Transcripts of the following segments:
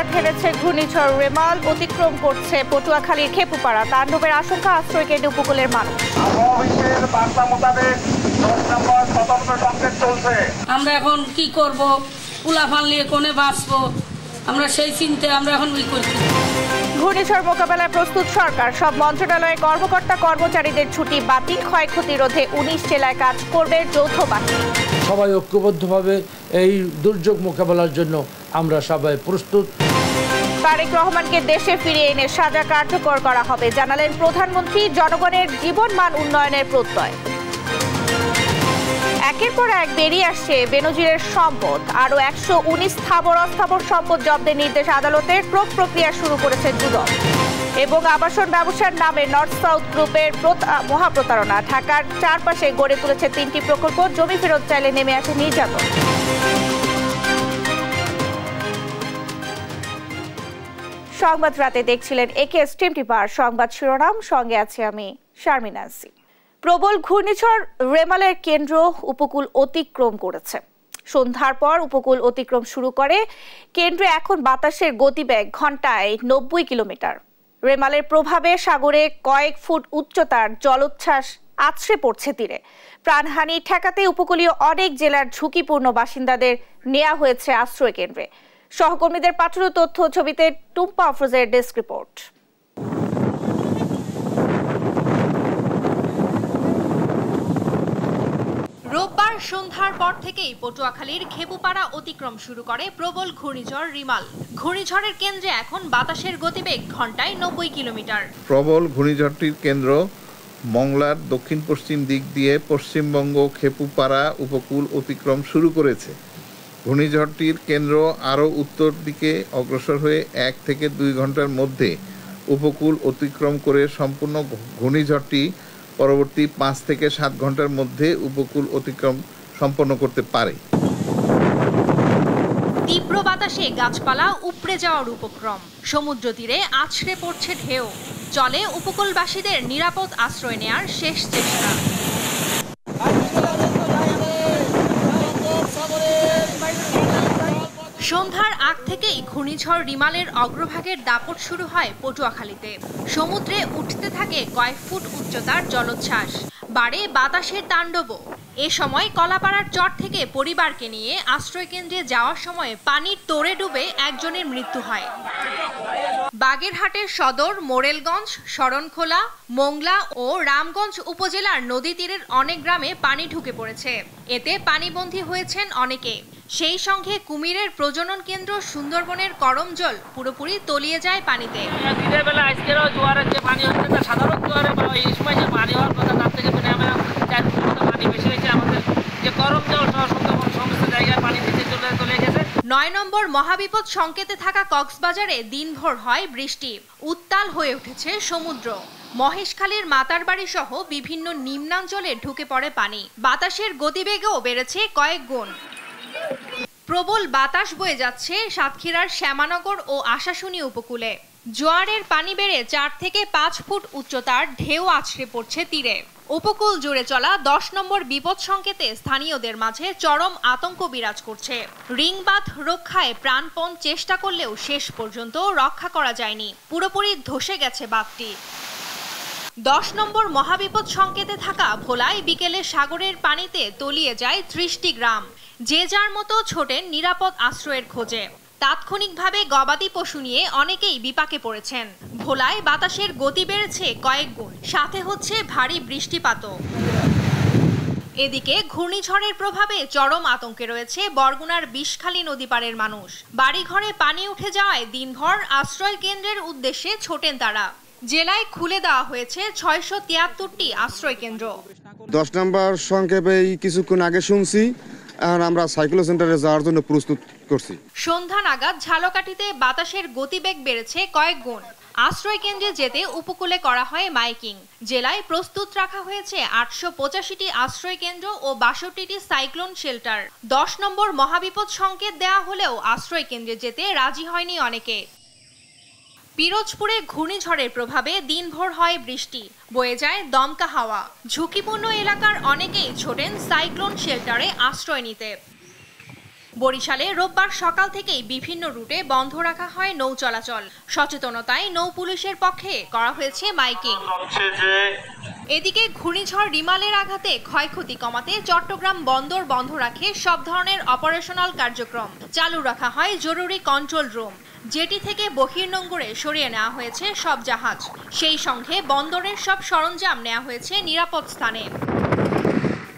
আঘাত হেনেছে ঘূর্ণিঝড় রেমাল, অতিক্রম করছে পটুয়াখালীর খেপুপাড়া। তাণ্ডবের আশঙ্কা আশ্রয় কেন্দ্র উপকূলের মানুষ। আমরা এখন কি করব, পোলাপান নিয়ে কোনে বাঁচবো, আমরা সেই চিন্তায় আমরা এখন করছি। ঘূর্ণিঝড় মোকাবেলায় প্রস্তুত সরকার, সব মন্ত্রণালয়ের কর্মকর্তা কর্মচারীদের ছুটি বাতিল। ক্ষয়ক্ষতি রোধে 19 জেলায় কাজ করবে যৌথ বাহিনী। সবাই ঐক্যবদ্ধভাবে এই দুর্যোগ মোকাবেলার জন্য আমরা সবাই প্রস্তুত। তারেক রহমানকে দেশে ফিরিয়ে এনে সাজা কার্যকর করা হবে, জানালেন প্রধানমন্ত্রী। জনগণের জীবনমান উন্নয়নের প্রত্যয়। একের পর এক বেরিয়ে আসছে বেনজিরের সম্পদ। আরো 119 স্থাবর অস্থাবর সম্পদ জব্দের নির্দেশ আদালতের। প্রক্রিয়া শুরু করেছে দুদক। এবং আবাসন ব্যবসার নামে নর্থ সাউথ গ্রুপের মহাপ্রতারণা। ঢাকার চারপাশে গড়ে তুলেছে 3টি প্রকল্প। জমি ফেরত চাইলে নেমে আসে নির্যাতন। সংবাদ রাতে দেখছিলেন একে স্ট্রিম টিপার। সংবাদ শিরোনাম, সঙ্গে আছে আমি শারমিন আসি। প্রবল ঘূর্ণিঝড় রেমালের কেন্দ্র উপকূল অতিক্রম করেছে। সন্ধ্যার পর উপকূল অতিক্রম শুরু করে কেন্দ্রে। এখন বাতাসের গতিবেগ ঘন্টায় 90 কিলোমিটার। রেমালের প্রভাবে সাগরে কয়েক ফুট উচ্চতার জলোচ্ছ্বাস আছড়ে পড়ছে তীরে। প্রাণহানি ঠেকাতে উপকূলীয় অনেক জেলার ঝুঁকিপূর্ণ বাসিন্দাদের নেওয়া হয়েছে আশ্রয় কেন্দ্রে। সহকর্মীদের পাঠানো তথ্য ছবিতে টুম্পা আফরোজের ডেস্ক রিপোর্ট। রোববার সন্ধ্যার পর থেকেই পটুয়াখালীর খেপুপাড়া অতিক্রম শুরু করে প্রবল ঘূর্ণিঝড় রিমাল। ঘূর্ণিঝড়ের কেন্দ্রে এখন বাতাসের গতিবেগ ঘন্টায় 90 কিলোমিটার। প্রবল ঘূর্ণিঝড়টির কেন্দ্র মংলার দক্ষিণ পশ্চিম দিক দিয়ে পশ্চিমবঙ্গ খেপুপাড়া উপকূল অতিক্রম শুরু করেছে। ঘূর্ণিঝড়টির কেন্দ্র আরও উত্তর দিকে অগ্রসর হয়ে 1 থেকে 2 ঘন্টার মধ্যে উপকূল অতিক্রম করে সম্পূর্ণ ঘূর্ণিঝড়টি পরবর্তী 5 থেকে 7 ঘন্টার মধ্যে উপকূল অতিক্রম সম্পন্ন করতে পারে। তীব্র বাতাসে গাছপালা উপড়ে যাওয়ার উপক্রম। সমুদ্র তীরে আছড়ে পড়ছে ঢেউ। চলে উপকূলবাসীদের নিরাপদ আশ্রয় নেয়ার শেষ চেষ্টা। সন্ধ্যার আগ থেকেই ঘূর্ণিঝড় রিমালের অগ্রভাগের দাপট শুরু হয় পটুয়াখালীতে। সমুদ্রে উঠতে থাকে কয়েক ফুট উচ্চতার জলোচ্ছ্বাস। বাড়ে বাতাসের তাণ্ডবও। এ সময় কলাপাড়ার চর থেকে পরিবারকে নিয়ে আশ্রয় কেন্দ্রে যাওয়ার সময় পানির তোড়ে ডুবে একজনের মৃত্যু হয়। বাগেরহাটের সদর, মোরেলগঞ্জ, শরণখোলা, মোংলা ও রামগঞ্জ উপজেলার নদী তীরের অনেক গ্রামে পানি ঢুকে পড়েছে। এতে পানিবন্দী হয়েছেন অনেকে। সেই সঙ্গে কুমিরের প্রজনন কেন্দ্র সুন্দরবনের করমজল পুরোপুরি তলিয়ে যায় পানিতে। দিনের বেলা আজকেরও জোয়ারের যে পানি হচ্ছে না, সাধারণ জোয়ারে বা এই সময় যে পানি হওয়ার কথা তার থেকে আমরা 4 ফুট মতো পানি বেশি হয়েছে। আমাদের যে করমজল সহ সুন্দরবন সমস্ত জায়গায় পানি বেশি চলে গেছে। 9 নম্বর মহাবিপদ সংকেতে থাকা কক্সবাজারে দিনভর হয় বৃষ্টি। উত্তাল হয়ে উঠেছে সমুদ্র। মহেশখালীর মাতারবাড়ি সহ বিভিন্ন নিম্নাঞ্চলে ঢুকে পড়ে পানি। বাতাসের গতিবেগও বেড়েছে কয়েক গুণ। প্রবল বাতাস বয়ে যাচ্ছে সাতক্ষীরার শ্যামানগর ও আশাশুনি উপকূলে। জোয়ারের পানি বেড়ে 4 থেকে 5 ফুট উচ্চতার ঢেউ আছড়ে পড়ছে তীরে। উপকূল জুড়ে চলা 10 নম্বর বিপদ সংকেতে স্থানীয়দের মাঝে চরম আতঙ্ক বিরাজ করছে। রিংবাঁধ রক্ষায় প্রাণপণ চেষ্টা করলেও শেষ পর্যন্ত রক্ষা করা যায়নি। পুরোপুরি ধসে গেছে বাঁধটি। 10 নম্বর মহাবিপদ সংকেতে থাকা ভোলায় বিকেলে সাগরের পানিতে তলিয়ে যায় 30টি গ্রাম। যে যার মতো ছোটেন নিরাপদ আশ্রয়ের খোঁজে। তাৎক্ষণিকভাবে গবাদি পশু নিয়ে অনেকেই বিপাকে পড়েছেন। ভোলায় বাতাসের গতি বেড়েছে কয়েক গুণ, সাথে হচ্ছে ভারী বৃষ্টিপাতও। এদিকে ঘূর্ণিঝড়ের প্রভাবে চরম আতঙ্কে রয়েছে বরগুনার বিষখালী নদী পাড়ের মানুষ। বাড়িঘরে পানি উঠে যাওয়ায় দিনভর আশ্রয় কেন্দ্রের উদ্দেশ্যে ছোটেন তারা। জেলায় খুলে দেওয়া হয়েছে 673টি আশ্রয় কেন্দ্র। 10 নম্বর সংক্ষেপে কিছুক্ষণ আগে শুনছি, এখন আমরা সাইক্লো সেন্টারে যাওয়ার জন্য প্রস্তুত করছি। সন্ধ্যা নাগাদ ঝালকাঠিতে বাতাসের গতিবেগ বেড়েছে কয়েক গুণ। আশ্রয় কেন্দ্রে যেতে উপকূলে করা হয় মাইকিং। জেলায় প্রস্তুত রাখা হয়েছে 885টি আশ্রয় কেন্দ্র ও 62টি সাইক্লোন শেল্টার। 10 নম্বর মহাবিপদ সংকেত দেওয়া হলেও আশ্রয় কেন্দ্রে যেতে রাজি হয়নি অনেকে। পিরোজপুরে ঘূর্ণিঝড়ের প্রভাবে দিনভর হয় বৃষ্টি, বয়ে যায় দমকা হাওয়া। ঝুঁকিপূর্ণ এলাকার অনেকেই ছোটেন সাইক্লোন শেল্টারে আশ্রয় নিতে। বরিশালে রোববার সকাল থেকেই বিভিন্ন রুটে বন্ধ রাখা হয় নৌ চলাচল। সচেতনতায় নৌ পুলিশের পক্ষে করা হয়েছে মাইকিং। এদিকে ঘূর্ণিঝড় রিমালের আঘাতে ক্ষয়ক্ষতি কমাতে চট্টগ্রাম বন্দর বন্ধ রাখে সব ধরনের অপারেশনাল কার্যক্রম। চালু রাখা হয় জরুরি কন্ট্রোল রুম। জেটি থেকে বহির্নোঙরে সরিয়ে নেওয়া হয়েছে সব জাহাজ। সেই সঙ্গে বন্দরের সব সরঞ্জাম নেওয়া হয়েছে নিরাপদ স্থানে।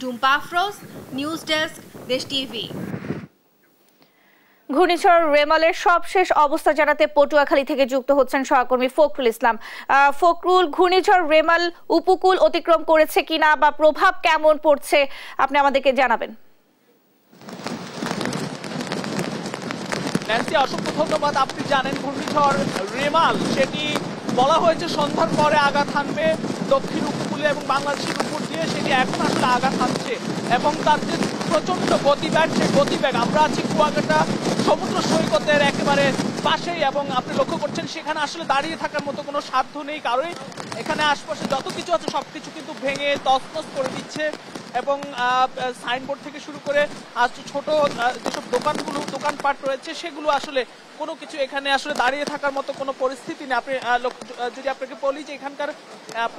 টুম্পা আফরোজ, নিউজ ডেস্ক, দেশ টিভি। ঘূর্ণিঝড় রেমালের সবশেষ অবস্থা জানাতে পটুয়াখালী থেকে যুক্ত হচ্ছেন সহকর্মী ফখরুল ইসলাম। ফখরুল, ঘূর্ণিঝড় রেমাল উপকূল অতিক্রম করেছে কিনা বা প্রভাব কেমন পড়ছে আপনি আমাদেরকে জানাবেন। ন্যান্সি, অসংখ্য ধন্যবাদ। আপনি জানেন ঘূর্ণিঝড় রেমাল সেটি বলা হয়েছে সন্ধ্যার পরে আঘাত হানবে দক্ষিণ উপকূলে এবং বাংলাদেশের উপর দিয়ে, সেটি এখন আসলে আঘাত হানছে এবং তার যে প্রচন্ড গতিবেগ, সেই গতিবেগ আমরা আছি কুয়াকাটা সমুদ্র সৈকতের একেবারে পাশেই এবং আপনি লক্ষ্য করছেন সেখানে আসলে দাঁড়িয়ে থাকার মতো কোনো সাধ্য নেই কারোই। এখানে আশপাশে যত কিছু আছে সবকিছু কিন্তু ভেঙে তছনছ করে দিচ্ছে এবং সাইনবোর্ড থেকে শুরু করে ছোট যেসব দোকানপাট রয়েছে সেগুলো আসলে কোনো কিছু এখানে আসলে দাঁড়িয়ে থাকার মতো কোনো পরিস্থিতি নেই। আপনি যদি আপনাকে বলি যে এখানকার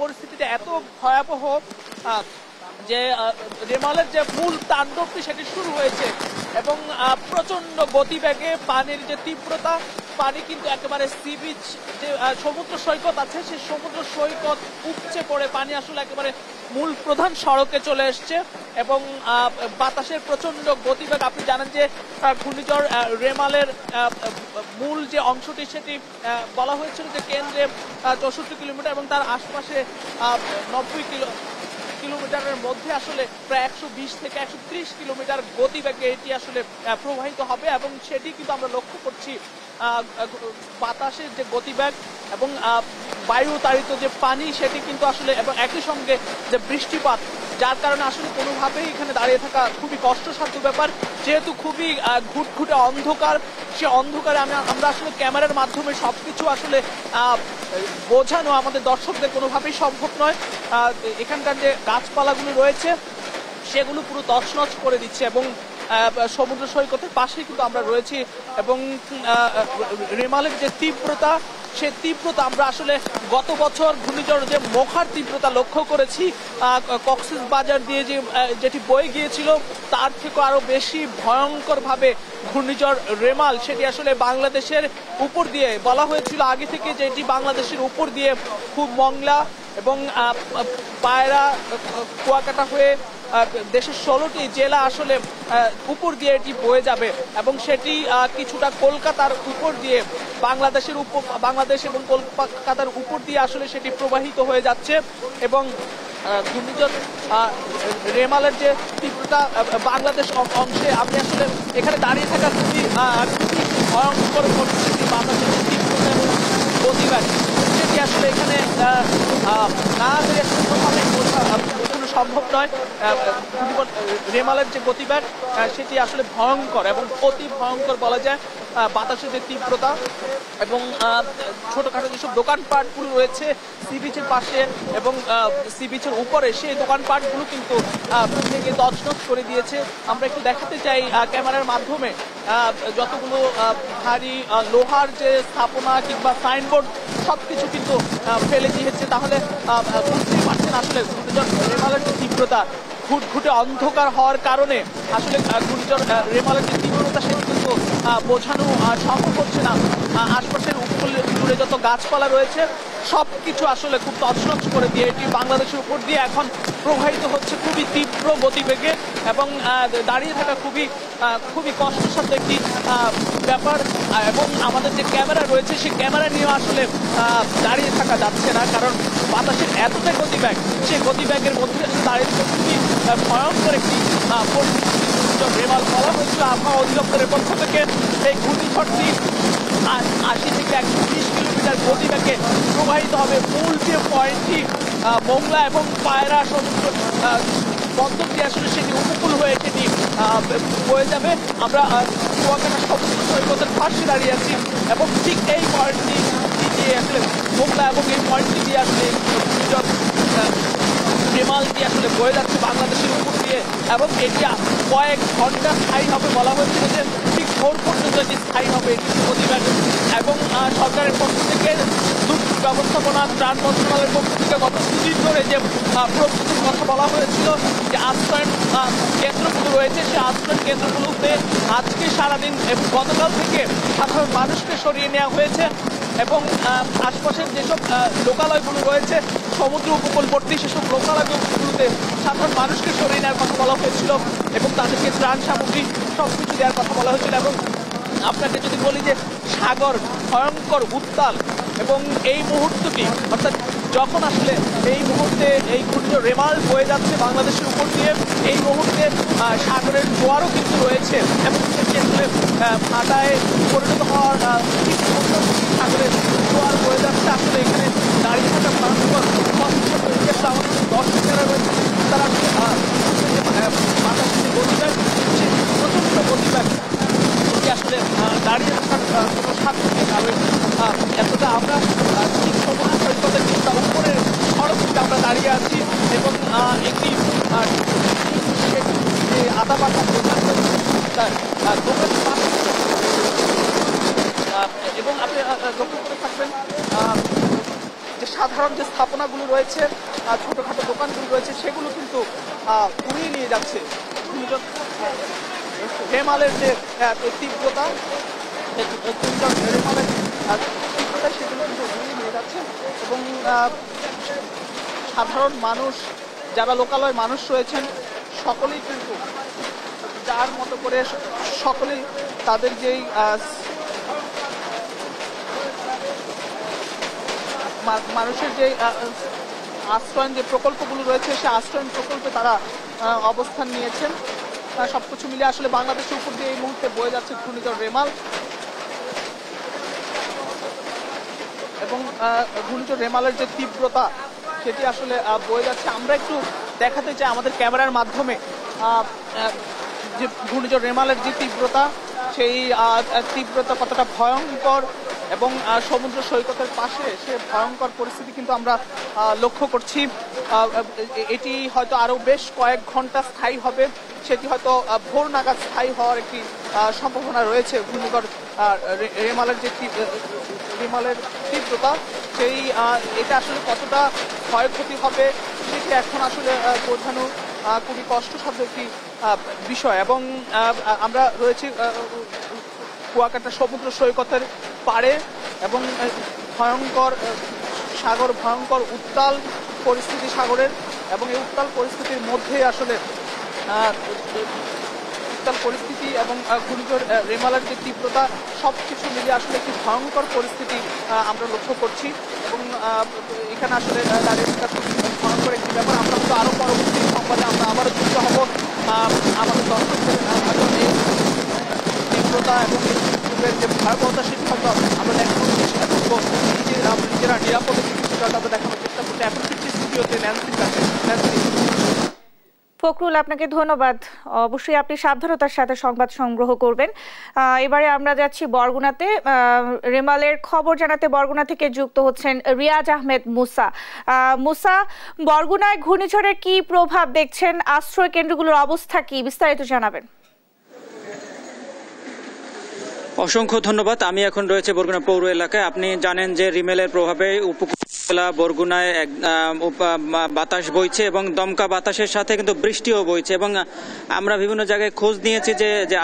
পরিস্থিতিটা এত ভয়াবহ যে রেমালের যে মূল তাণ্ডবটি সেটি শুরু হয়েছে এবং প্রচন্ড গতিবেগে পানির যে তীব্রতা, পানি কিন্তু একেবারে সি বিচ যে সমুদ্র সৈকত আছে সেই সমুদ্র সৈকত উপচে পড়ে পানি আসলে একেবারে মূল প্রধান সড়কে চলে এসছে এবং বাতাসের প্রচন্ড গতিবেগ। আপনি জানেন যে ঘূর্ণিঝড় রেমালের মূল যে অংশটি সেটি বলা হয়েছিল যে কেন্দ্রে 64 কিলোমিটার এবং তার আশপাশে 90 কিলোমিটারের মধ্যে আসলে প্রায় 120 থেকে 130 কিলোমিটার গতিবেগে এটি আসলে প্রবাহিত হবে এবং সেটি কিন্তু আমরা লক্ষ্য করছি বাতাসের যে গতিবেগ এবং বায়ু তাড়িত যে পানি সেটি কিন্তু আসলে এবং একই সঙ্গে যে বৃষ্টিপাত, যার কারণে আসলে কোনোভাবেই এখানে দাঁড়িয়ে থাকা খুবই কষ্টসাধ্য ব্যাপার। যেহেতু খুবই ঘুটঘুটে অন্ধকার, সে অন্ধকারে আমরা আসলে ক্যামেরার মাধ্যমে সবকিছু আসলে বোঝানো আমাদের দর্শকদের কোনোভাবেই সম্ভব নয়। এখানকার যে গাছপালাগুলো রয়েছে সেগুলো পুরো তছনছ করে দিচ্ছে এবং সমুদ্র সৈকতের পাশে কিন্তু আমরা রয়েছি এবং রেমালের যে তীব্রতা, সে তীব্রতা আমরা আসলে গত বছর ঘূর্ণিঝড় যে মোখার তীব্রতা লক্ষ্য করেছি কক্সবাজার দিয়ে যেটি বয়ে গিয়েছিল তার থেকে আরো বেশি ভয়ঙ্কর ভাবে ঘূর্ণিঝড় রেমাল সেটি আসলে বাংলাদেশের উপর দিয়ে বলা হয়েছিল আগে থেকে যে এটি বাংলাদেশের উপর দিয়ে খুব মংলা এবং পায়রা কুয়াকাটা হয়ে দেশের 16টি জেলা আসলে উপর দিয়ে এটি বয়ে যাবে এবং সেটি কিছুটা কলকাতার উপর দিয়ে বাংলাদেশ এবং কলকাতার উপর দিয়ে আসলে সেটি প্রবাহিত হয়ে যাচ্ছে এবং ঘূর্ণিঝড় রেমালের যে তীব্রতা বাংলাদেশ অংশে আমি আসলে এখানে দাঁড়িয়ে থাকা খুবই ভয়ঙ্কর পরিস্থিতি, বাংলাদেশের তীব্রতা এবং গতিবেগ সেটি আসলে এখানে না বোঝানো সম্ভব নয়। রেমালের যে গতিবেগ সেটি আসলে ভয়ঙ্কর এবং অতি ভয়ঙ্কর বলা যায়। বাতাসের যে তীব্রতা এবং ছোটখাটো যেসব দোকানপাটগুলো রয়েছে সি বিচের পাশে এবং সি বিচের উপরে, সেই দোকানপাটগুলো কিন্তু ভেঙে তছনছ করে দিয়েছে। আমরা একটু দেখাতে চাই ক্যামেরার মাধ্যমে যতগুলো ভারী লোহার যে স্থাপনা কিংবা সাইনবোর্ড সবকিছু কিন্তু ফেলে দিয়েছে। তাহলে বুঝতেই পারছেন আসলে ঘূর্ণিঝড় রেমালের যে তীব্রতা, ঘুটঘুটে অন্ধকার হওয়ার কারণে আসলে ঘূর্ণিঝড় রেমালের যে তীব্রতা সেটি কিন্তু বোঝানো সম্ভব হচ্ছে না। আশপাশের উপকূল জুড়ে যত গাছপালা রয়েছে সবকিছু আসলে খুব তছনছ করে দিয়ে এটি বাংলাদেশের উপর দিয়ে এখন প্রবাহিত হচ্ছে খুবই তীব্র গতিবেগে এবং দাঁড়িয়ে থাকা খুবই কষ্টসাধ্য একটি ব্যাপার এবং আমাদের যে ক্যামেরা রয়েছে সেই ক্যামেরা নিয়ে আসলে দাঁড়িয়ে থাকা যাচ্ছে না, কারণ বাতাসের এতটাই গতিবেগ, সেই গতিবেগের মধ্যে দাঁড়িয়ে থাকা খুবই ভয়ঙ্কর একটি পরিস্থিতি রেমাল বলা হয়েছিল আবহাওয়া অধিদপ্তরের পক্ষ থেকে। এই ঘূর্ণিঝড়টি 80 থেকে 130 কিলোমিটার গতিবেগে প্রবাহিত হবে। মূল যে পয়েন্টটি মোংলা এবং পায়রা সমুদ্র বন্দর দিয়ে আসলে সেটি উপকূল হয়ে সেটি বয়ে যাবে। আমরা কুয়াকাটা সমুদ্র সৈকতের পাশে দাঁড়িয়ে আছি এবং ঠিক এই পয়েন্টটি দিয়ে আসলে মোংলা এবং এই পয়েন্টটি দিয়ে আসলে রেমালটি আসলে বয়ে যাচ্ছে বাংলাদেশের উপর দিয়ে, এবং এটি কয়েক ঘন্টা স্থায়ী হবে। বলা হয়েছিল যে ঠিক ভোর পর্যন্ত এটি স্থায়ী হবে এটি প্রতিবাদ। এবং সরকারের পক্ষ থেকে দুর্যোগ ব্যবস্থাপনা ত্রাণ মন্ত্রণালয়ের পক্ষ থেকে গত দুদিন ধরে যে প্রস্তুতির কথা বলা হয়েছিল, যে আশ্রয়ণ কেন্দ্রগুলো রয়েছে, সেই আশ্রয়ণ কেন্দ্রগুলোতে আজকে সারাদিন এবং গতকাল থেকে সাধারণ মানুষকে সরিয়ে নেওয়া হয়েছে। এবং আশপাশের যেসব লোকালয়গুলো রয়েছে সমুদ্র উপকূলবর্তী, সেসব লোকালয়গুলোতে সাধারণ মানুষকে সরিয়ে নেওয়ার কথা বলা হয়েছিল এবং তাদেরকে ত্রাণ সামগ্রী সব কিছু দেওয়ার কথা বলা হয়েছিল। এবং আপনাকে যদি বলি যে সাগর ভয়ঙ্কর উত্তাল, এবং এই মুহূর্তটি অর্থাৎ যখন আসলে এই মুহূর্তে এই ঘূর্ণিঝড় রেমাল বয়ে যাচ্ছে বাংলাদেশের উপর দিয়ে, এই মুহূর্তে সাগরের জোয়ারও কিন্তু রয়েছে এবং সেটি আসলে ভাটায় পরিণত হওয়ার সাগরের জোয়ার বয়ে যাচ্ছে। আসলে এখানে দাঁড়িয়ে থাকা ভয়ঙ্কর আমাদের দর্শকেরা রয়েছে, তারা বাতাসের গতিবেগ, সেই প্রচণ্ড গতিবেগ আসলে দাঁড়িয়ে থাকার কোনো সাধ্য নেই। কারণ এতটা আমরা ঠিক সমুদ্র সৈকতের কিছুটা উপরের সড়ক থেকে আমরা দাঁড়িয়ে আছি, এবং একটি যে আদা বাটা দোকান এবং আপনি লক্ষ্য করে থাকবেন যে সাধারণ যে স্থাপনাগুলো রয়েছে, ছোটখাটো দোকানগুলো রয়েছে, সেগুলো কিন্তু উড়িয়ে নিয়ে যাচ্ছে রেমালের যে তীব্রতা, রেমালের তীব্রতা সেগুলো কিন্তু উড়িয়ে নিয়ে যাচ্ছে। এবং সাধারণ মানুষ, যারা লোকালয় মানুষ রয়েছেন, সকলেই কিন্তু যার মতো করে সকলেই তাদের যেই মানুষের যে আশ্রয়ণ যে প্রকল্পগুলো রয়েছে, সে আশ্রয়ণ প্রকল্পে তারা অবস্থান নিয়েছেন। সবকিছু মিলে আসলে বাংলাদেশের উপর দিয়ে এই মুহূর্তে বয়ে যাচ্ছে ঘূর্ণিঝড় রেমাল, এবং ঘূর্ণিঝড় রেমালের যে তীব্রতা সেটি আসলে বয়ে যাচ্ছে। আমরা একটু দেখাতে চাই আমাদের ক্যামেরার মাধ্যমে যে ঘূর্ণিঝড় রেমালের যে তীব্রতা, সেই তীব্রতা কতটা ভয়ঙ্কর, এবং সমুদ্র সৈকতের পাশে সে ভয়ঙ্কর পরিস্থিতি কিন্তু আমরা লক্ষ্য করছি। এটি হয়তো আরও বেশ কয়েক ঘন্টা স্থায়ী হবে, সেটি হয়তো ভোর নাগাদ স্থায়ী হওয়ার একটি সম্ভাবনা রয়েছে। ঘূর্ণিঝড় রেমালের যে রেমালের তীব্রতা, সেই এটা আসলে কতটা ক্ষয়ক্ষতি হবে সেটি এখন আসলে বোঝানো খুবই কষ্টসাধ্য একটি বিষয়। এবং আমরা রয়েছি কুয়াকাটা সমুদ্র সৈকতের পাড়ে, এবং ভয়ঙ্কর সাগর, ভয়ঙ্কর উত্তাল পরিস্থিতি সাগরের, এবং এই উত্তাল পরিস্থিতির মধ্যে আসলে উত্তাল পরিস্থিতি এবং ঘূর্ণিঝড় রেমালের যে তীব্রতা, সব কিছু মিলিয়ে আসলে একটি ভয়ঙ্কর পরিস্থিতি আমরা লক্ষ্য করছি। এবং এখানে আসলে দাঁড়িয়ে থাকা ভয়ঙ্কর একটি ব্যাপার। আমরা কিন্তু আরও পরবর্তী সংবাদে আমরা আবারও যুক্ত হব আমাদের দর্শকদের তীব্রতা এবং যে ভয়াবহতা, সেটি হয়তো আমরা দেখানোর চেষ্টা করবো, নিজেরা নিরাপদে কিছুটা দেখানোর চেষ্টা করছি। এখন ফিরছি স্টুডিওতে ন্যান্সির কাছে। ফখরুল, আপনাকে ধন্যবাদ। অবশ্যই আপনি সাবধানতার সাথে সংবাদ সংগ্রহ করবেন। এবারে আমরা যাচ্ছি বরগুনাতে। রেমালের খবর জানাতে বরগুনা থেকে যুক্ত হচ্ছেন রিয়াজ আহমেদ মুসা। মুসা, বরগুনায় ঘূর্ণিঝড়ের কি প্রভাব দেখছেন? আশ্রয় কেন্দ্রগুলোর অবস্থা কি, বিস্তারিত জানাবেন। অসংখ্য ধন্যবাদ। আমি এখন রয়েছে বরগুনা পৌর এলাকায়। আপনি জানেন যে রিমেলের প্রভাবে উপকূলা বরগুনায় বাতাস বইছে, এবং দমকা বাতাসের সাথে কিন্তু বৃষ্টিও বইছে। এবং আমরা বিভিন্ন জায়গায় খোঁজ নিয়েছি যে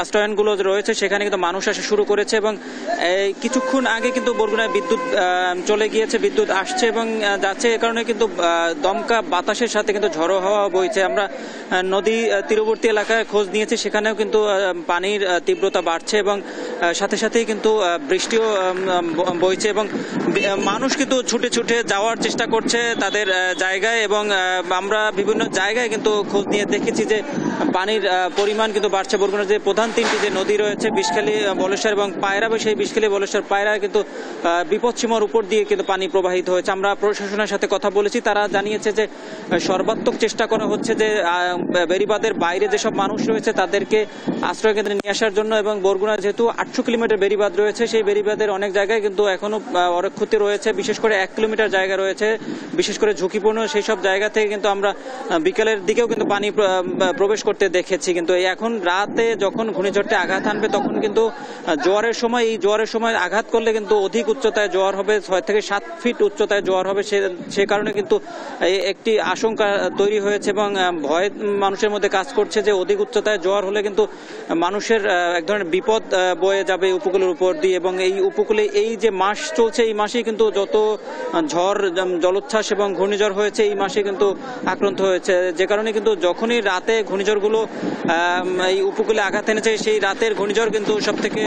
আশ্রয়নগুলো রয়েছে সেখানে কিন্তু মানুষ আসা শুরু করেছে, এবং কিছুক্ষণ আগে কিন্তু বরগুনায় বিদ্যুৎ চলে গিয়েছে, বিদ্যুৎ আসছে এবং যাচ্ছে। এ কারণে কিন্তু দমকা বাতাসের সাথে কিন্তু ঝড়ো হাওয়া বইছে। আমরা নদী তীরবর্তী এলাকায় খোঁজ নিয়েছি, সেখানেও কিন্তু পানির তীব্রতা বাড়ছে, এবং সাথে সাথেই কিন্তু বৃষ্টিও বইছে, এবং মানুষ কিন্তু ছুটে ছুটে যাওয়ার চেষ্টা করছে তাদের জায়গায়। এবং আমরা বিভিন্ন জায়গায় কিন্তু খোঁজ নিয়ে দেখেছি যে পানির পরিমাণ কিন্তু বাড়ছে। বরগুনার যে প্রধান তিনটি যে নদী রয়েছে, বিষখালী, বলেশ্বর এবং পায়রা, সেই বিষখালী, বলেশ্বর, পায়রা কিন্তু বিপদসীমার উপর দিয়ে কিন্তু পানি প্রবাহিত হয়েছে। আমরা প্রশাসনের সাথে কথা বলেছি, তারা জানিয়েছে যে সর্বাত্মক চেষ্টা করা হচ্ছে যে বেড়িবাঁধের বাইরে যেসব মানুষ রয়েছে তাদেরকে আশ্রয় কেন্দ্রে নিয়ে আসার জন্য। এবং বরগুনার যেহেতু 800 কিলোমিটার বেড়িবাঁধ রয়েছে, সেই বেড়িবাঁধের অনেক জায়গায় কিন্তু এখনো অনেক ক্ষতি রয়েছে, বিশেষ করে 1 কিলোমিটার জায়গা রয়েছে, বিশেষ করে ঝুঁকিপূর্ণ সেই সব জায়গা থেকে কিন্তু আমরা বিকেলের দিকেও কিন্তু পানি প্রবেশ করতে দেখেছি। কিন্তু এখন রাতে যখন ঘূর্ণিঝড়টা আঘাত আনবে তখন কিন্তু জোয়ারের সময় আঘাত করলে কিন্তু অধিক উচ্চতায় জোয়ার হবে, 6 থেকে 7 ফিট উচ্চতায় জোয়ার হবে। সে কারণে কিন্তু একটি আশঙ্কা তৈরি হয়েছে এবং ভয় মানুষের মধ্যে কাজ করছে যে অধিক উচ্চতায় জোয়ার হলে কিন্তু মানুষের এক ধরনের বিপদ বয়ে যাবে উপকূলের উপর দিয়ে। এবং এই উপকূলে এই যে মাস চলছে, এই মাসেই কিন্তু যত ঝড়, জলোচ্ছ্বাস এবং ঘূর্ণিঝড় হয়েছে এই মাসে কিন্তু আক্রান্ত হয়েছে, যে কারণে কিন্তু যখনই রাতে ঘূর্ণিঝড়গুলো এই উপকূলে আঘাত এনেছে সেই রাতের ঘূর্ণিঝড় কিন্তু সব থেকে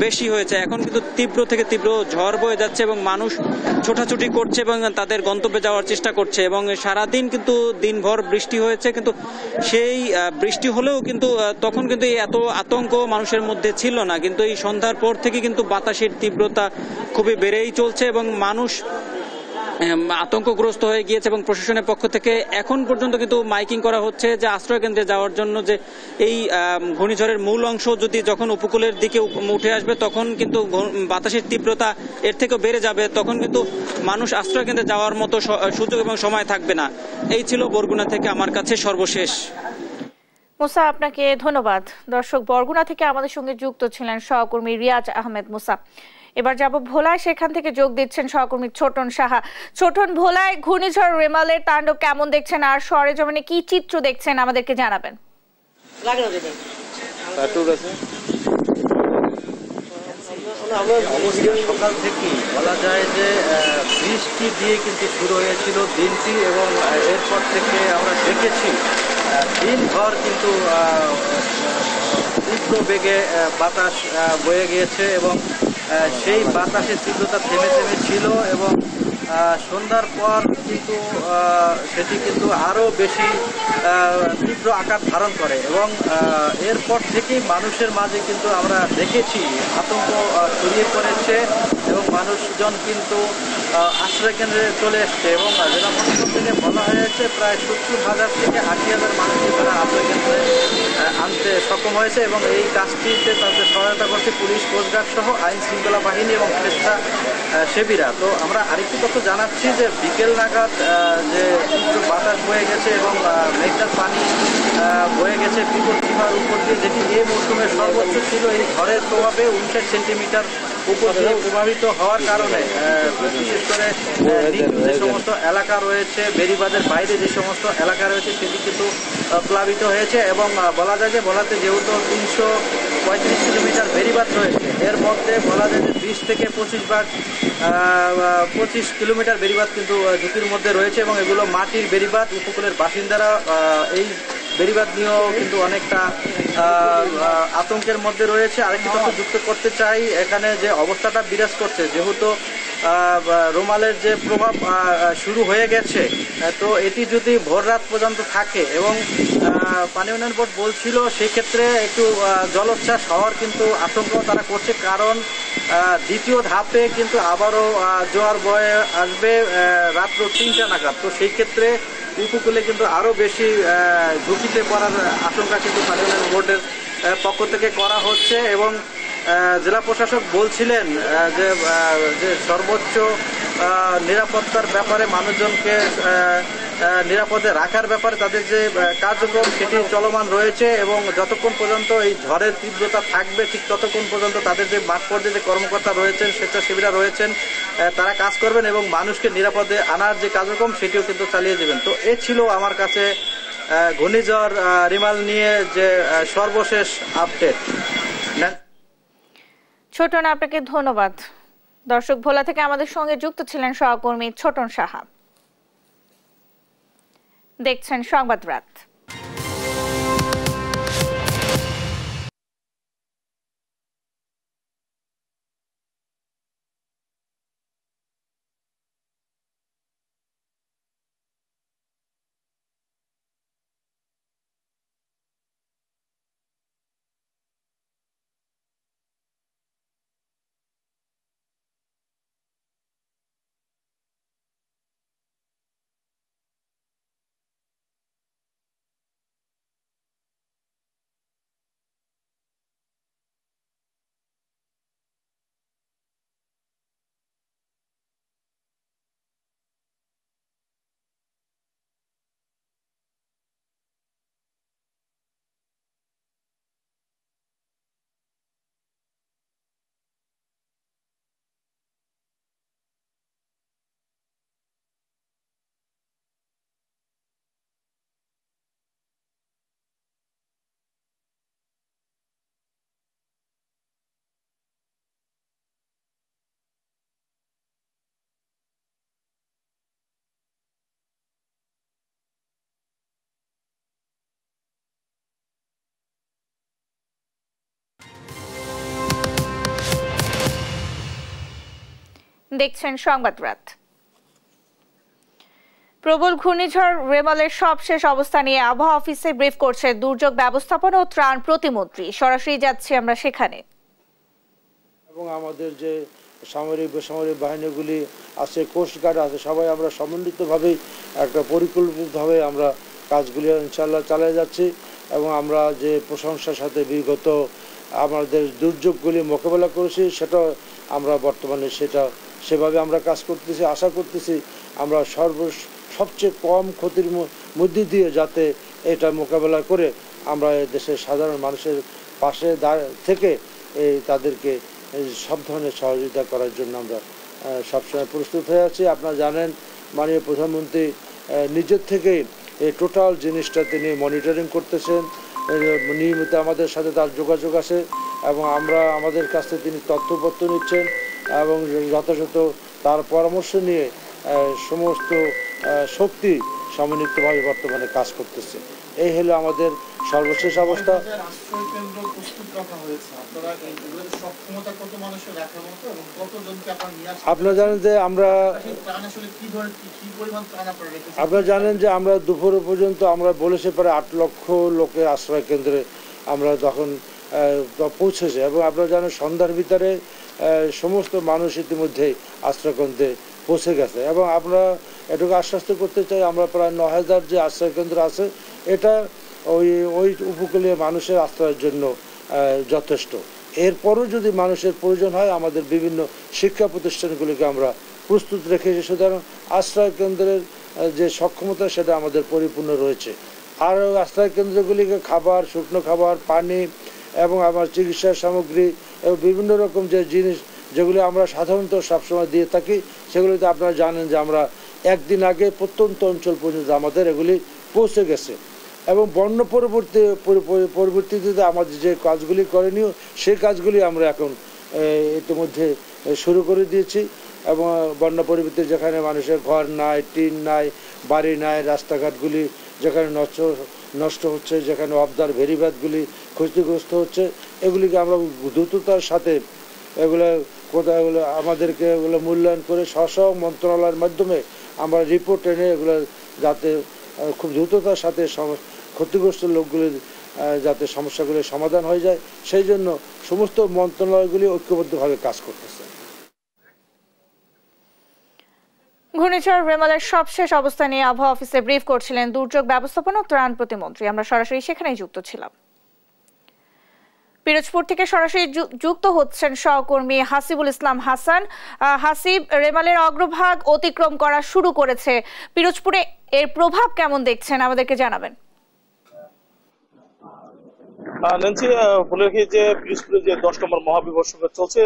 বেশি হয়েছে। এখন কিন্তু তীব্র থেকে তীব্র ঝড় বয়ে যাচ্ছে এবং মানুষ ছোটাছুটি করছে এবং তাদের গন্তব্যে যাওয়ার চেষ্টা করছে। এবং সারাদিন কিন্তু দিনভর বৃষ্টি হয়েছে, কিন্তু সেই বৃষ্টি হলেও কিন্তু তখন কিন্তু এত আতঙ্ক মানুষের মধ্যে ছিল না। কিন্তু এই সন্ধ্যার পর থেকে কিন্তু বাতাসের তীব্রতা খুবই বেড়েই চলছে এবং মানুষ আতঙ্কগ্রস্ত হয়ে গিয়েছে। এবং প্রশাসনের পক্ষ থেকে এখন পর্যন্ত কিন্তু মাইকিং করা হচ্ছে যে আশ্রয় কেন্দ্রে যাওয়ার জন্য, যে এই ঘূর্ণিঝড়ের মূল অংশ যদি যখন উপকূলের দিকে উঠে আসবে তখন কিন্তু বাতাসের তীব্রতা এর থেকেও বেড়ে যাবে, তখন কিন্তু মানুষ আশ্রয় কেন্দ্রে যাওয়ার মতো সুযোগ এবং সময় থাকবে না। এই ছিল বরগুনা থেকে আমার কাছে সর্বশেষ। মুসা, আপনাকে ধন্যবাদ। দর্শক, বরগুনা থেকে আমাদের সঙ্গে যুক্ত ছিলেন সহকর্মী রিয়াজ আহমেদ মুসা। এবার যাব ভোলায়, সেখান থেকে যোগ দিচ্ছেন সহকর্মী ছোটন সাহা। ছোটন, ভোলায় ঘূর্ণিঝড় রেমালের তাণ্ডব কেমন দেখছেন আর সরেজমিনে কি চিত্র দেখছেন আমাদেরকে জানাবেন। সকাল থেকেই বলা যায় যে বৃষ্টি দিয়ে কিন্তু শুরু হয়েছিল দিনটি এবং এরপর থেকে আমরা দেখেছি দিনভর কিন্তু তীব্র বেগে বাতাস বয়ে গিয়েছে এবং সেই বাতাসের তীব্রতা থেমে থেমে ছিল এবং সন্ধ্যার পর কিন্তু সেটি কিন্তু আরও বেশি তীব্র আকার ধারণ করে এবং এরপর থেকেই মানুষের মাঝে কিন্তু আমরা দেখেছি আতঙ্ক ছড়িয়ে পড়েছে এবং মানুষজন কিন্তু আশ্রয় কেন্দ্রে চলে এসছে এবং জেলা প্রশাসন থেকে বলা হয়েছে প্রায় 70,000 থেকে 80,000 মানুষকে তারা আশ্রয় কেন্দ্রে আনতে সক্ষম হয়েছে এবং এই কাজটিতে তাদের সহায়তা করছে পুলিশ, কোস্টগার্ড সহ আইন শৃঙ্খলা বাহিনী এবং স্বেচ্ছাসেবীরা। তো আমরা আরেকটি তথ্য জানাচ্ছি যে বিকেল নাগাদ যে তীব্র বাতাস বয়ে গেছে এবং মেঘনার পানি বয়ে গেছে বিপদ সীমার উপর দিয়ে, যেটি এই মৌসুমের সর্বোচ্চ ছিল। এই ঝড়ের প্রভাবে 59 সেন্টিমিটার উপর দিয়ে প্রভাবিত হওয়ার কারণে বিশেষ করে যে সমস্ত এলাকা রয়েছে, বেড়িবাঁধের বাইরে যে সমস্ত এলাকা রয়েছে সেটি কিন্তু প্লাবিত হয়েছে এবং বলা যায় যে ভোলাতে যেহেতু 335 কিলোমিটার বেড়িবাঁধ রয়েছে, এর মধ্যে বলা যায় যে 20 থেকে 25 কিলোমিটার বেড়িবাঁধ কিন্তু ঝুঁকির মধ্যে রয়েছে এবং এগুলো মাটির বেড়িবাঁধ। উপকূলের বাসিন্দারা এই বেড়িবাঁধ নিয়েও কিন্তু অনেকটা আতঙ্কের মধ্যে রয়েছে। আরেকটি তথ্য যুক্ত করতে চাই, এখানে যে অবস্থাটা বিরাজ করছে, যেহেতু রোমালের যে প্রভাব শুরু হয়ে গেছে, তো এটি যদি ভোর রাত পর্যন্ত থাকে এবং পানি উন্নয়ন বোর্ড বলছিল সেই ক্ষেত্রে একটু জলোচ্ছ্বাস হওয়ার কিন্তু আতঙ্ক তারা করছে, কারণ দ্বিতীয় ধাপে কিন্তু আবারও জোয়ার বয়ে আসবে রাত্র 3টা নাগাদ। তো সেই ক্ষেত্রে উপকূলে কিন্তু আরও বেশি ঝুঁকিতে পড়ার আশঙ্কা কিন্তু পানি উন্নয়ন বোর্ডের পক্ষ থেকে করা হচ্ছে এবং জেলা প্রশাসক বলছিলেন যে সর্বোচ্চ নিরাপত্তার ব্যাপারে মানুষজনকে নিরাপদে রাখার ব্যাপারে তাদের যে কার্যক্রম সেটি চলমান রয়েছে এবং যতক্ষণ পর্যন্ত এই ঝড়ের তীব্রতা থাকবে ঠিক ততক্ষণ পর্যন্ত তাদের যে মাঠ পর্যায়ে যে কর্মকর্তা রয়েছেন, স্বেচ্ছাসেবীরা রয়েছেন, তারা কাজ করবেন এবং মানুষকে নিরাপদে আনার যে কার্যক্রম সেটিও কিন্তু চালিয়ে যাবেন। তো এ ছিল আমার কাছে ঘূর্ণিঝড় রিমাল নিয়ে যে সর্বশেষ আপডেট। ছোটন, আপনাকে ধন্যবাদ। দর্শক, ভোলা থেকে আমাদের সঙ্গে যুক্ত ছিলেন সহকর্মী ছোটন সাহা। দেখছেন সংবাদ রাত। দেখছেন সংবাদ রাত। প্রবল ঘূর্ণিঝড় রেমালের সবশেষ অবস্থা নিয়ে আবহাওয়া অফিসে ব্রিফ করছে দুর্যোগ ব্যবস্থাপনা ও ত্রাণ প্রতিমন্ত্রী। সরাসরি যাচ্ছি আমরা সেখানে। এবং আমাদের যে সামরিক বেসামরিক বাহিনীগুলি আছে, কোস্টগার্ড আছে, সবাই আমরা সমন্বিতভাবে একটা পরিকল্পিতভাবে আমরা কাজগুলি ইনশাল্লাহ চালিয়ে যাচ্ছি। এবং আমরা যে প্রশংসার সাথে বিগত আমাদের দুর্যোগগুলি মোকাবেলা করেছি, সেটা আমরা বর্তমানে সেভাবে আমরা কাজ করতেছি। আশা করতেছি আমরা সবচেয়ে কম ক্ষতির মধ্যে দিয়ে যাতে এটা মোকাবেলা করে আমরা দেশের সাধারণ মানুষের পাশে থেকে তাদেরকে সব ধরনের সহযোগিতা করার জন্য আমরা সবসময় প্রস্তুত হয়ে আছি। আপনারা জানেন মাননীয় প্রধানমন্ত্রী নিজের থেকেই এই টোটাল জিনিসটা তিনি মনিটরিং করতেছেন, নিয়মিত আমাদের সাথে তার যোগাযোগ আছে এবং আমরা আমাদের কাছ থেকে তিনি তথ্যপত্র নিচ্ছেন এবং যথাযথ তার পরামর্শ নিয়ে সমস্ত শক্তি সমন্বিতভাবে বর্তমানে কাজ করতেছে। এই হলো আমাদের সর্বশেষ অবস্থা। আপনারা জানেন যে আমরা দুপুর পর্যন্ত আমরা বলেছি প্রায় 8 লক্ষ লোকের আশ্রয় কেন্দ্রে আমরা তখন পৌঁছেছে এবং আপনারা জানেন সন্ধ্যার ভিতরে সমস্ত মানুষ ইতিমধ্যে আশ্রয় কেন্দ্রে পৌঁছে গেছে। এবং আমরা এটুকু আশ্বস্ত করতে চাই আমরা প্রায় 9000 যে আশ্রয় কেন্দ্র আছে এটা ওই উপকূলীয় মানুষের আশ্রয়ের জন্য যথেষ্ট। এরপরও যদি মানুষের প্রয়োজন হয় আমাদের বিভিন্ন শিক্ষা প্রতিষ্ঠানগুলিকে আমরা প্রস্তুত রেখেছি, সুতরাং আশ্রয় কেন্দ্রের যে সক্ষমতা সেটা আমাদের পরিপূর্ণ রয়েছে। আর আশ্রয় কেন্দ্রগুলিকে খাবার, শুকনো খাবার, পানি এবং আমার চিকিৎসা সামগ্রী এবং বিভিন্ন রকম যে জিনিস যেগুলি আমরা সাধারণত সবসময় দিয়ে থাকি, সেগুলিতে আপনারা জানেন যে আমরা একদিন আগে প্রত্যন্ত অঞ্চল পর্যন্ত আমাদের এগুলি পৌঁছে গেছে। এবং বন্যা পরবর্তীতে আমাদের যে কাজগুলি করণীয় সেই কাজগুলি আমরা এখন ইতিমধ্যে শুরু করে দিয়েছি। এবং বন্যা পরবর্তী যেখানে মানুষের ঘর নাই, টিন নাই, বাড়ি নাই, রাস্তাঘাটগুলি যেখানে নষ্ট হচ্ছে, যেখানে অবদার ভেরিবাদগুলি ক্ষতিগ্রস্ত হচ্ছে, এগুলিকে আমরা দ্রুততার সাথে এগুলো আমাদেরকে এগুলো মূল্যায়ন করে স্ব মন্ত্রণালয়ের মাধ্যমে আমরা রিপোর্ট এনে এগুলো যাতে খুব দ্রুততার সাথে ক্ষতিগ্রস্ত লোকগুলির যাতে সমস্যাগুলির সমাধান হয়ে যায় সেই জন্য সমস্ত মন্ত্রণালয়গুলি ঐক্যবদ্ধভাবে কাজ করতেছে। ঘূর্ণিঝড় রেমালের সবশেষ অবস্থা নিয়ে আবহাওয়া অফিসে ব্রিফ করছিলেন দুর্যোগ ব্যবস্থাপনা ও ত্রাণ প্রতিমন্ত্রী। আমরা সরাসরি সেখানেই যুক্ত ছিলাম। পিরোজপুর থেকে সরাসরি যুক্ত হচ্ছেন সহকর্মী হাসিবুল ইসলাম হাসান। হাসিব, রেমালের অগ্রভাগ অতিক্রম করা শুরু করেছে, পিরোজপুরে এর প্রভাব কেমন দেখছেন আমাদেরকে জানাবেন। ন্যান্সি, বলে রাখি যে পিরোজপুরে যে 10 নম্বর মহাবিপদ চলছে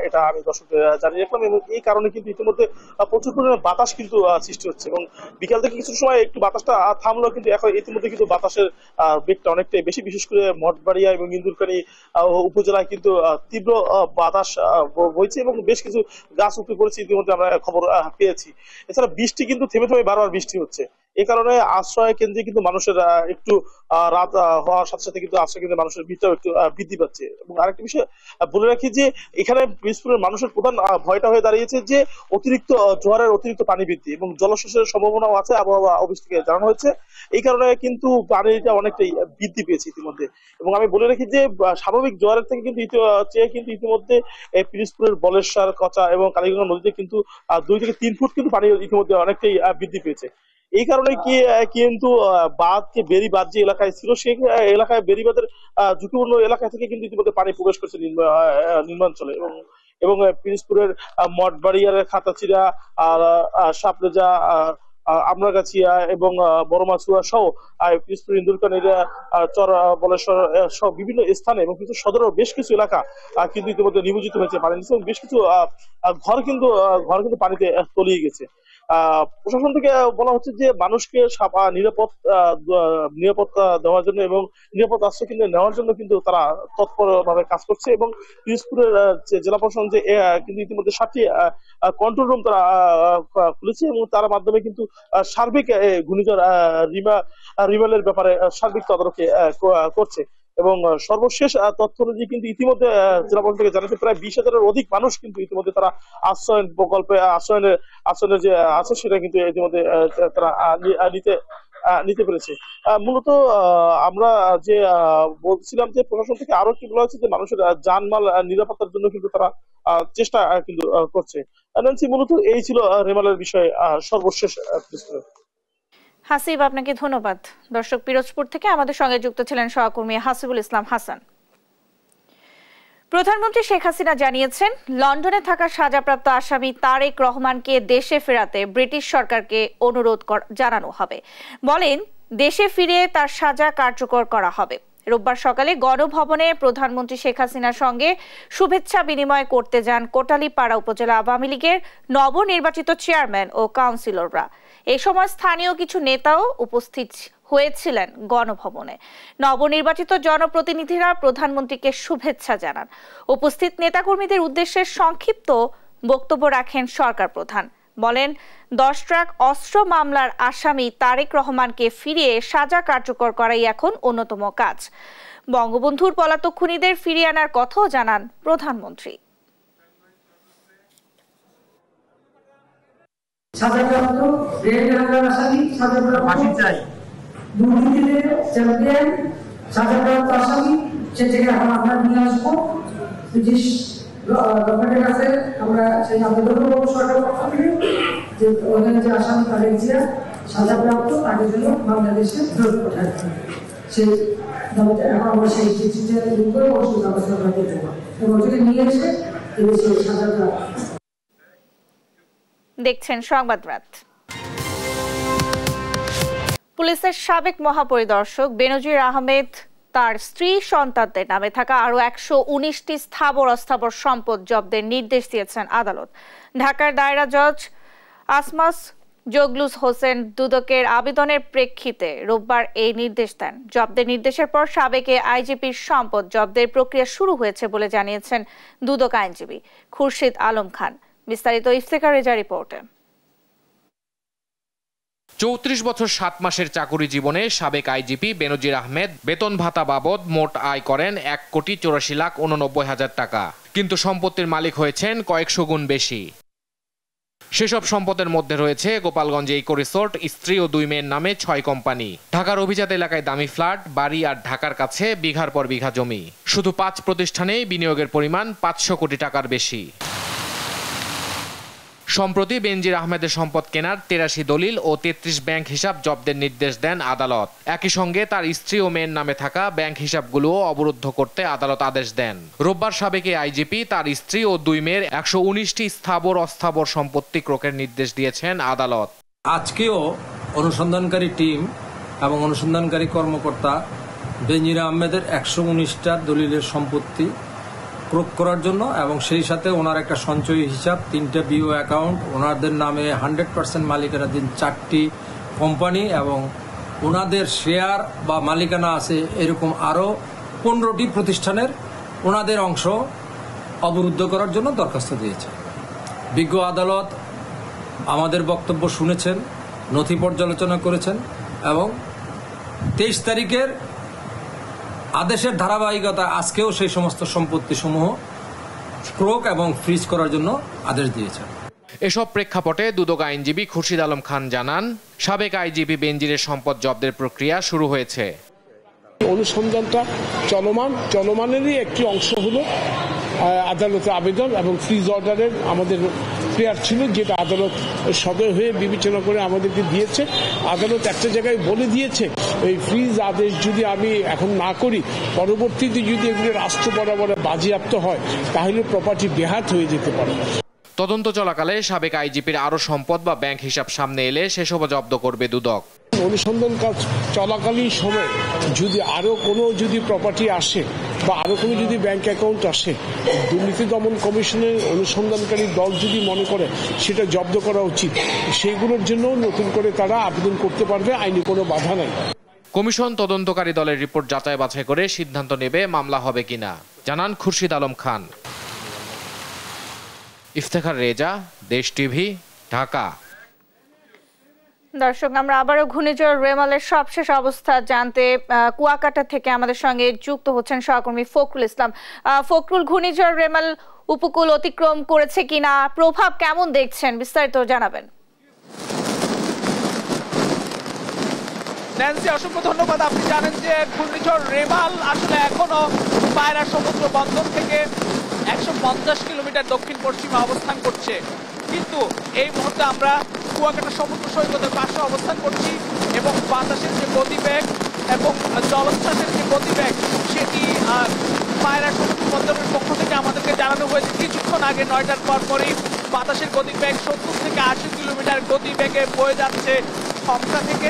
এটা আমি দর্শকদের জানিয়ে রাখলাম এবং এই কারণে কিন্তু ইতিমধ্যে প্রচুর পরিমাণে বাতাস কিন্তু সৃষ্টি হচ্ছে এবং বিকাল থেকে কিছু সময় একটু বাতাসটা থামলো, কিন্তু এখন ইতিমধ্যে কিন্তু বাতাসের বেগটা অনেকটাই বেশি, বিশেষ করে মঠবাড়িয়া এবং ইন্দুরকানী উপজেলায় কিন্তু তীব্র বাতাস বইছে এবং বেশ কিছু গাছ উপড়ে পড়েছে, ইতিমধ্যে আমরা খবর পেয়েছি। এছাড়া বৃষ্টি কিন্তু থেমে থেমে বারবার বৃষ্টি হচ্ছে, এই কারণে আশ্রয় কেন্দ্রে কিন্তু মানুষের একটু রাত হওয়ার সাথে সাথে কিন্তু আশ্রয় কেন্দ্রে মানুষের ভিড়টাও একটু বৃদ্ধি পাচ্ছে। এবং আরেকটা বিষয় বলে রাখি যে এখানে পিরোজপুরের মানুষের প্রধান ভয়টা হয়ে দাঁড়িয়েছে যে অতিরিক্ত জোয়ারের অতিরিক্ত পানি বৃদ্ধি এবং জলসেচের সম্ভাবনাও আছে, আবহাওয়া অফিস থেকে জানানো হয়েছে। এই কারণে কিন্তু পানিটা অনেকটাই বৃদ্ধি পেয়েছে ইতিমধ্যে। এবং আমি বলে রাখি যে স্বাভাবিক জোয়ারের থেকে কিন্তু ইতিমধ্যে পিরোজপুরের বলেশ্বর, কচা এবং কালীগঙ্গা নদীতে কিন্তু 2 থেকে 3 ফুট কিন্তু পানি ইতিমধ্যে অনেকটাই বৃদ্ধি পেয়েছে। এই কারণে কিন্তু বেড়িবাঁধ যে এলাকায় ছিল সেই এলাকায় বেড়িবাঁধের ঝুঁকিপূর্ণ এলাকা থেকে কিন্তু ইতিমধ্যে পানি প্রবেশ করছে নিম্নাঞ্চলে এবং পিরোজপুরের মঠবাড়িয়ার খাতাচিরা, সাপলেজা, আমরাগাছিয়া এবং বড়মাছুয়া সহ পিরোজপুর ইন্দুরকানীর বলেশ্বর সহ বিভিন্ন স্থানে এবং কিছু সদরের বেশ কিছু এলাকা কিন্তু ইতিমধ্যে নিমজ্জিত হয়েছে পানি নিচে এবং বেশ কিছু ঘর কিন্তু পানিতে তলিয়ে গেছে। প্রশাসন থেকে বলা হচ্ছে যে মানুষকে নিরাপত্তা দেওয়ার জন্য এবং নিরাপদ আশ্রয় কেন্দ্রে নেওয়ার জন্য কিন্তু তারা তৎপরভাবে কাজ করছে এবং পিরোজপুরের জেলা প্রশাসন যে কিন্তু ইতিমধ্যে 7টি কন্ট্রোল রুম তারা খুলেছে এবং তার মাধ্যমে কিন্তু সার্বিক ঘূর্ণিঝড় রিমালের ব্যাপারে সার্বিক তদারকি করছে। এবং সর্বশেষ তথ্য অনুযায়ী কিন্তু ইতিমধ্যে জেলা প্রশাসন থেকে জানাচ্ছে প্রায় 20,000-এর অধিক মানুষ কিন্তু ইতিমধ্যে তারা আশ্রয়ন প্রকল্পে আশ্রয়ের যে আছে সেটা কিন্তু ইতিমধ্যে তারা নিতে পেরেছে। মূলত আমরা যে বলছিলাম যে প্রশাসন থেকে আরো কি বলা হচ্ছে যে মানুষের জানমাল নিরাপত্তার জন্য কিন্তু তারা চেষ্টা কিন্তু করছে। ন্যান্সি, মূলত এই ছিল রেমালের বিষয়ে সর্বশেষ। হাসিব, আপনাকে ধন্যবাদ। দর্শক, পিরোজপুর থেকে আমাদের সঙ্গে যুক্ত ছিলেন সহকর্মী হাসিবুল ইসলাম হাসান। প্রধানমন্ত্রী শেখ হাসিনা জানিয়েছেন লন্ডনে থাকা সাজাপ্রাপ্ত আসামি তারেক রহমানকে দেশে ফেরাতে ব্রিটিশ সরকারকে অনুরোধ জানানো হবে। বলেন দেশে ফিরে তার সাজা কার্যকর করা হবে। রোববার সকালে গণভবনে প্রধানমন্ত্রী শেখ হাসিনার সঙ্গে শুভেচ্ছা বিনিময় করতে যান কোটালীপাড়া উপজেলা আওয়ামী লীগের নবনির্বাচিত চেয়ারম্যান ও কাউন্সিলররা। এ সময় স্থানীয় কিছু নেতাও উপস্থিত হয়েছিলেন গণভবনে। নবনির্বাচিত জনপ্রতিনিধিরা প্রধানমন্ত্রীকে শুভেচ্ছা জানান। উপস্থিত নেতাকর্মীদের উদ্দেশ্যে সংক্ষিপ্ত বক্তব্য রাখেন সরকার প্রধান। বলেন 10 ট্রাক অস্ত্র মামলার আসামি তারেক রহমানকে ফিরিয়ে সাজা কার্যকর করাই এখন অন্যতম কাজ। বঙ্গবন্ধুর পলাতক খুনিদের ফিরিয়ে আনার কথাও জানান প্রধানমন্ত্রী। সাজাপ্রাপ্ত রেল হামলার আসামি, সাজাপ্রাপ্ত দুর্নীতিতে চ্যাম্পিয়ন, সাজাপ্রাপ্ত আসামি, সে থেকে এখন আমরা নিয়ে আসবো ব্রিটিশ গভর্নমেন্টের কাছে। আমরা সেই আবেদন করবো সরকারের পক্ষ থেকে যে ওখানে যে আসামি তারেক জিয়া সাজাপ্রাপ্ত তাকে যেন বাংলাদেশে ফেরত পাঠাতে হবে। সেই দাবিটা এখন আমরা সেই চিঠিটা করে অবশ্যই ব্যবস্থা করে দেবো এবং ওটাকে নিয়ে এসে সেই সাজাপ্রাপ্ত। দেখছেন সংবাদ রাত। পুলিশের সাবেক মহাপরিদর্শক বেনজির আহমেদ তার স্ত্রী সন্তানদের নামে থাকা আরো 119টি স্থাবর অস্থাবর সম্পদ জব্দের নির্দেশ দিয়েছেন আদালত। ঢাকার দায়রা জজ আসমাস জগলুস হোসেন দুদকের আবেদনের প্রেক্ষিতে রোববার এই নির্দেশ দেন। জব্দের নির্দেশের পর সাবেক আইজিপির সম্পদ জব্দের প্রক্রিয়া শুরু হয়েছে বলে জানিয়েছেন দুদক আইনজীবী খুরশিদ আলম খান। বিস্তারিত ইফতেখার রেজা রিপোর্টে। 34 বছর 7 মাসের চাকুরি জীবনে সাবেক আইজিপি বেনজির আহমেদ বেতন ভাতা বাবদ মোট আয় করেন 1,84,89,000 টাকা, কিন্তু সম্পত্তির মালিক হয়েছেন কয়েকশো গুণ বেশি। সেসব সম্পদের মধ্যে রয়েছে গোপালগঞ্জে ইকো রিসোর্ট, স্ত্রী ও 2 মেয়ের নামে 6 কোম্পানি, ঢাকার অভিজাত এলাকায় দামি ফ্ল্যাট, বাড়ি আর ঢাকার কাছে বিঘার পর বিঘা জমি। শুধু 5 প্রতিষ্ঠানেই বিনিয়োগের পরিমাণ 500 কোটি টাকার বেশি। সম্প্রতি বেনজির আহমেদের সম্পদ কেনার 83 দলিল ও 33 ব্যাংক হিসাব জব্দের নির্দেশ দেন আদালত। একই সঙ্গে তার স্ত্রী ও মেয়ের নামে থাকা ব্যাংক হিসাবগুলোও অবরুদ্ধ করতে আদালত আদেশ দেন। রোববার সাবেক আইজিপি তার স্ত্রী ও 2 মেয়ের 119টি স্থাবর অস্থাবর সম্পত্তি ক্রোকের নির্দেশ দিয়েছেন আদালত। আজকেও অনুসন্ধানকারী টিম এবং অনুসন্ধানকারী কর্মকর্তা বেনজির আহমেদের 119টা দলিলের সম্পত্তি ক্রোক করার জন্য এবং সেই সাথে ওনার একটা সঞ্চয়ী হিসাব, 3টা বিও অ্যাকাউন্ট, ওনাদের নামে 100% মালিকানাধীন 4টি কোম্পানি এবং ওনাদের শেয়ার বা মালিকানা আছে এরকম আরও 15টি প্রতিষ্ঠানের ওনাদের অংশ অবরুদ্ধ করার জন্য দরখাস্ত দিয়েছে। বিজ্ঞ আদালত আমাদের বক্তব্য শুনেছেন, নথি পর্যালোচনা করেছেন এবং 23 তারিখের আদেশের ধারাবাহিকতা আজকেও সেই সমস্ত সম্পত্তি সমূহ ক্রোক এবং ফ্রিজ করার জন্য আদেশ দিয়েছেন। এসব প্রেক্ষাপটে দুদক আইনজীবী খুরশিদ আলম খান জানান, সাবেক আইজিপি বেনজিরের সম্পদ জব্দের প্রক্রিয়া শুরু হয়েছে। অনুসন্ধানটা চলমানেরই একটি অংশ হলো আদালতে আবেদন এবং ফ্রিজ অর্ডারের আমাদের প্রেয়ার ছিল, যেটা আদালত সদয় হয়ে বিবেচনা করে আমাদেরকে দিয়েছে। আদালত একটা জায়গায় বলে দিয়েছে এই ফ্রিজ আদেশ যদি আমি এখন না করি, পরবর্তীতে যদি এগুলো রাষ্ট্র বরাবর বাজেয়াপ্ত হয় তাহলে প্রপার্টি বেহাত হয়ে যেতে পারে। তদন্ত চলাকালে সাবেক আইজিপির আরো সম্পদ বা ব্যাংক হিসাব সামনে এলে সেসব জব্দ করবে দুদক। অনুসন্ধান কাজ চলাকালীন সময় যদি আরো কোনো প্রপার্টি আসে বা আরো কোনো যদি ব্যাংক অ্যাকাউন্ট আসে, দুর্নীতি দমন কমিশনের অনুসন্ধানকারী দল যদি মনে করে সেটা জব্দ করা উচিত, সেইগুলোর জন্য নতুন করে তারা আবেদন করতে পারবে, আইনি কোনো বাধা নাই। কমিশন তদন্তকারী দলের রিপোর্ট যাচাই বাছাই করে সিদ্ধান্ত নেবে মামলা হবে কিনা, জানান খুরশিদ আলম খান। ইফতেখার রেজা, দেশ টিভি, ঢাকা। দর্শক, আমরা আবারও ঘূর্ণিঝড় রেমালের সবশেষ অবস্থা জানতে কুয়াকাটা থেকে আমাদের সঙ্গে যুক্ত হচ্ছেন সহকর্মী ফখরুল ইসলাম। ফখরুল, ঘূর্ণিঝড় রেমাল উপকূল অতিক্রম করেছে কিনা, প্রভাব কেমন দেখছেন, বিস্তারিত জানাবেন। ন্যান্সি, অসংখ্য ধন্যবাদ। আপনি জানেন যে ঘূর্ণিঝড় রেমাল আসলে এখনো পায়রা সমুদ্র বন্দর থেকে 150 কিলোমিটার দক্ষিণ পশ্চিমে অবস্থান করছে, কিন্তু এই মুহূর্তে আমরা কুয়াকাটা সমুদ্র সৈকতের পাশে অবস্থান করছি এবং বাতাসের যে গতিবেগ এবং জলোচ্ছ্বাসের যে গতিবেগ সেটি পায়রা সমুদ্র বন্দরের পক্ষ থেকে আমাদেরকে জানানো হয়েছে কিছুক্ষণ আগে 9টার পরপরই বাতাসের গতিবেগ 70 থেকে 80 কিলোমিটার গতিবেগে বয়ে যাচ্ছে। ঝমকা থেকে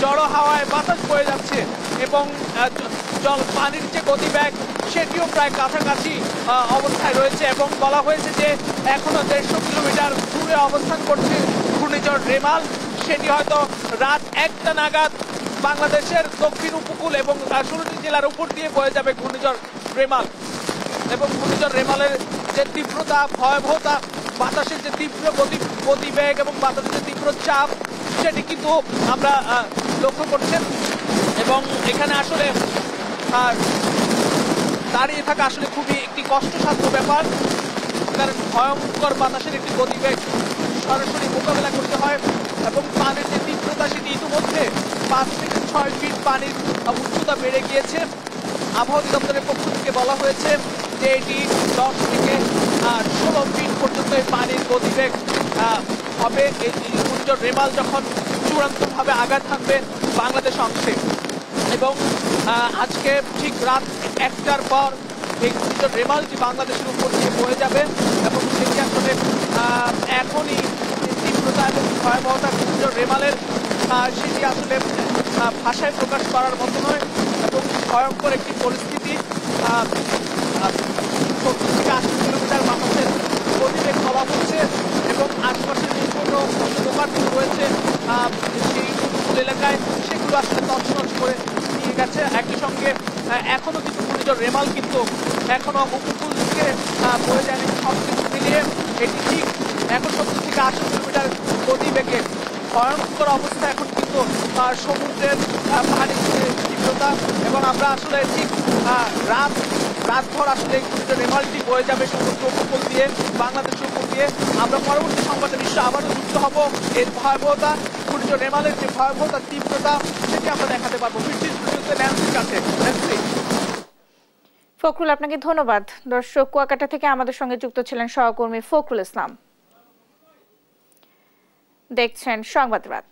জড়ো হাওয়ায় বাতাস বয়ে যাচ্ছে এবং পানির যে গতিবেগ সেটিও প্রায় কাছাকাছি অবস্থায় রয়েছে এবং বলা হয়েছে যে এখনো 150 কিলোমিটার দূরে অবস্থান করছে ঘূর্ণিঝড় রেমাল। সেটি হয়তো রাত 1টা নাগাদ বাংলাদেশের দক্ষিণ উপকূল এবং 16টি জেলার উপর দিয়ে বয়ে যাবে ঘূর্ণিঝড় রেমাল। এবং ঘূর্ণিঝড় রেমালের যে তীব্রতা, ভয়াবহতা, বাতাসের যে তীব্র গতিবেগ এবং বাতাসের যে তীব্র চাপ সেটি কিন্তু আমরা লক্ষ্য করছেন এবং এখানে আসলে দাঁড়িয়ে থাকা আসলে খুবই একটি কষ্টসাধ্য ব্যাপার, কারণ ভয়ঙ্কর বাতাসের একটি গতিবেগ সরাসরি মোকাবেলা করতে হয় এবং পানির যে তীব্রতা সেটি ইতিমধ্যে 5 থেকে 6 ফিট পানির উচ্চতা বেড়ে গিয়েছে। আবহাওয়া দপ্তরের পক্ষ থেকে বলা হয়েছে যে এটি 10 থেকে 16 ফিট পর্যন্ত এই পানির গতিবেগ হবে এই ঘূর্ণিঝড় রেমাল যখন চূড়ান্তভাবে আঘাত হানবে বাংলাদেশ অংশে। এবং আজকে ঠিক রাত 1টার পর এই ঘূর্ণিঝড় রেমালটি বাংলাদেশের উপর দিয়ে বয়ে যাবে এবং সেটি আসলে এখনই তীব্রতা এবং ভয়াবহতা ঘূর্ণিঝড় রেমালের সেটি আসলে ভাষায় প্রকাশ করার মতো নয় এবং ভয়ঙ্কর একটি পরিস্থিতি। 70 থেকে 80 কিলোমিটার বাতাসের গতিবেগ বলা হচ্ছে এবং আশপাশের যে কোনো দোকানগুলো রয়েছে সেই উপকূল এলাকায় সেগুলো আসলে তছনছ করে নিয়ে গেছে। একই সঙ্গে এখনো কিন্তু ঘূর্ণিঝড় রেমাল কিন্তু এখনো উপকূল থেকে বয়ে যায়নি। সব কিছু মিলিয়ে এটি ঠিক এখন 70 থেকে 80 কিলোমিটার গতিবেগে ভয়ঙ্কর অবস্থা এখন কিন্তু সমুদ্রের পানির তীব্রতা এবং আমরা আসলে ঠিক রাতভর আসলে ঘূর্ণিঝড় রেমালটি বয়ে যাবে সমুদ্র উপকূল দিয়ে, বাংলাদেশের উপর দিয়ে। আমরা পরবর্তী সংবাদে নিশ্চয় আবারও যুক্ত হব এর ভয়াবহতা, ঘূর্ণিঝড় রেমালের যে ভয়াবহতা, তীব্রতা সেটি আমরা দেখাতে পারবো। ন্যান্সির কাছে। ন্যান্সি। ফখরুল, আপনাকে ধন্যবাদ। দর্শক, কুয়াকাটা থেকে আমাদের সঙ্গে যুক্ত ছিলেন সহকর্মী ফখরুল ইসলাম। দেখছেন সংবাদ রাত।